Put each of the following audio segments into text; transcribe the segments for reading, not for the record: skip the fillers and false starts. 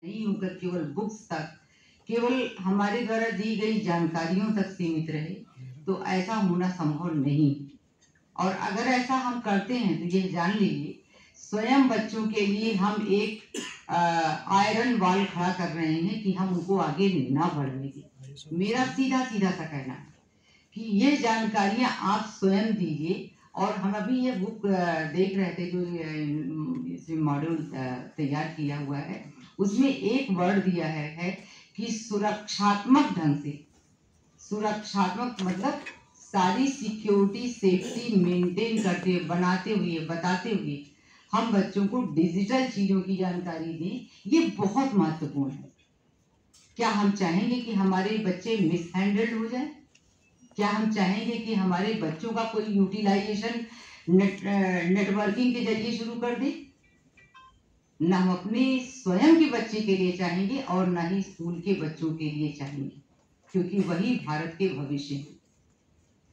नहीं होकर केवल बुक्स तक, केवल हमारे द्वारा दी गई जानकारियों तक सीमित रहे, तो ऐसा होना संभव नहीं। और अगर ऐसा हम करते हैं तो ये जान लीजिए, स्वयं बच्चों के लिए हम एक आयरन वॉल खड़ा कर रहे हैं कि हम उनको आगे ना बढ़ने दें। मेरा सीधा सीधा सा कहना है कि ये जानकारियां आप स्वयं दीजिए। और हम अभी ये बुक देख रहे थे जो इसमें मॉड्यूल तैयार किया हुआ है, उसमें एक वर्ड दिया है कि सुरक्षात्मक ढंग से, सुरक्षात्मक मतलब सारी सिक्योरिटी सेफ्टी मेंटेन करते हुए, बनाते हुए, बताते हुए हम बच्चों को डिजिटल चीजों की जानकारी दें। ये बहुत महत्वपूर्ण है। क्या हम चाहेंगे कि हमारे बच्चे मिसहैंडल्ड हो जाए? क्या हम चाहेंगे कि हमारे बच्चों का कोई यूटिलाइजेशन नेटवर्किंग के जरिए शुरू कर दे? न हम अपने स्वयं के बच्चे के लिए चाहेंगे और न ही स्कूल के बच्चों के लिए चाहेंगे, क्योंकि वही भारत के भविष्य है।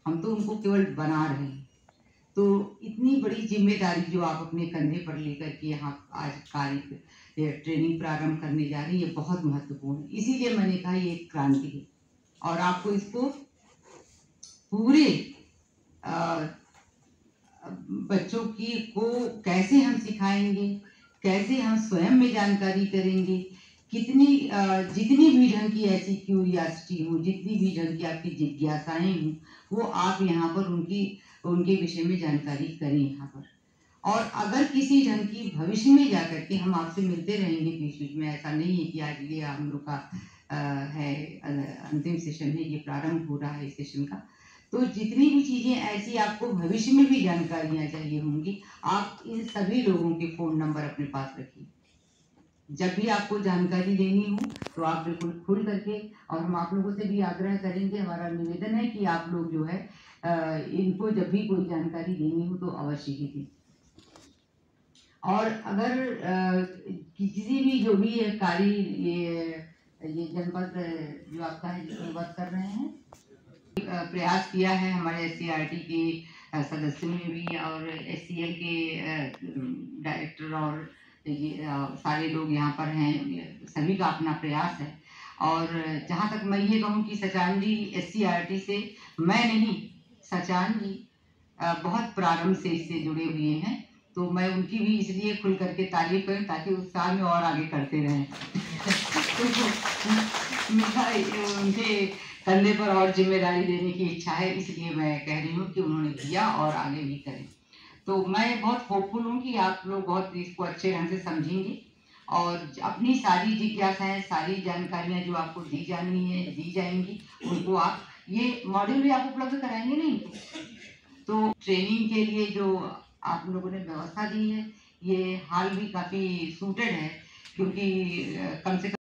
हम तो उनको केवल बना रहे हैं। तो इतनी बड़ी जिम्मेदारी जो आप अपने कंधे पर लेकर के यहाँ आज ट्रेनिंग प्रारंभ करने जा रही है, ये बहुत महत्वपूर्ण है। इसीलिए मैंने कहा ये एक क्रांति है और आपको इसको पूरे बच्चों की को कैसे हम सिखाएंगे, कैसे हम स्वयं में जानकारी करेंगे, कितनी जितनी भी ढंग की ऐसी क्यूरियासिटी हो, जितनी भी ढंग की आपकी जिज्ञासाएं हों, वो आप यहाँ पर उनके विषय में जानकारी करें यहाँ पर। और अगर किसी ढंग की भविष्य में जाकर के हम आपसे मिलते रहेंगे बीच बीच में, ऐसा नहीं है कि आज ये हम लोग का है अंतिम सेशन है, ये प्रारंभ हो रहा है इस सेशन का। तो जितनी भी चीजें ऐसी आपको भविष्य में भी जानकारियां चाहिए होंगी, आप इन सभी लोगों के फोन नंबर अपने पास रखिए। जब भी आपको जानकारी लेनी हो तो आप बिल्कुल खुल करके, और हम आप लोगों से भी आग्रह करेंगे, हमारा निवेदन है कि आप लोग जो है इनको जब भी कोई जानकारी देनी हो तो अवश्य ही दें। और अगर किसी भी जो भी कार्य ये जनपद जो आपका है जिसमें वर्क कर रहे हैं, प्रयास किया है हमारे SCRT के सदस्यों ने भी और SCL के डायरेक्टर और सारे लोग यहाँ पर हैं, सभी का अपना प्रयास है। और जहाँ तक मैं ये कहूँ कि सचान जी SCRT से, मैं नहीं, सचान जी बहुत प्रारंभ से इससे जुड़े हुए हैं, तो मैं उनकी भी इसलिए खुल करके तारीफ करूँ ताकि उत्साह में और आगे करते रहें। उनके कंधे पर और जिम्मेदारी देने की इच्छा है, इसलिए मैं कह रही हूँ कि उन्होंने किया और आगे भी करें। तो मैं बहुत होपफुल हूँ कि आप लोग बहुत इसको अच्छे ढंग से समझेंगे और अपनी सारी जिज्ञासाएं, सारी जानकारियां जो आपको दी जानी है, दी जाएंगी, उनको आप ये मॉड्यूल भी आप उपलब्ध कराएंगे नहीं? तो ट्रेनिंग के लिए जो आप लोगों ने व्यवस्था दी है, ये हाल भी काफ़ी सूटेड है, क्योंकि कम से कम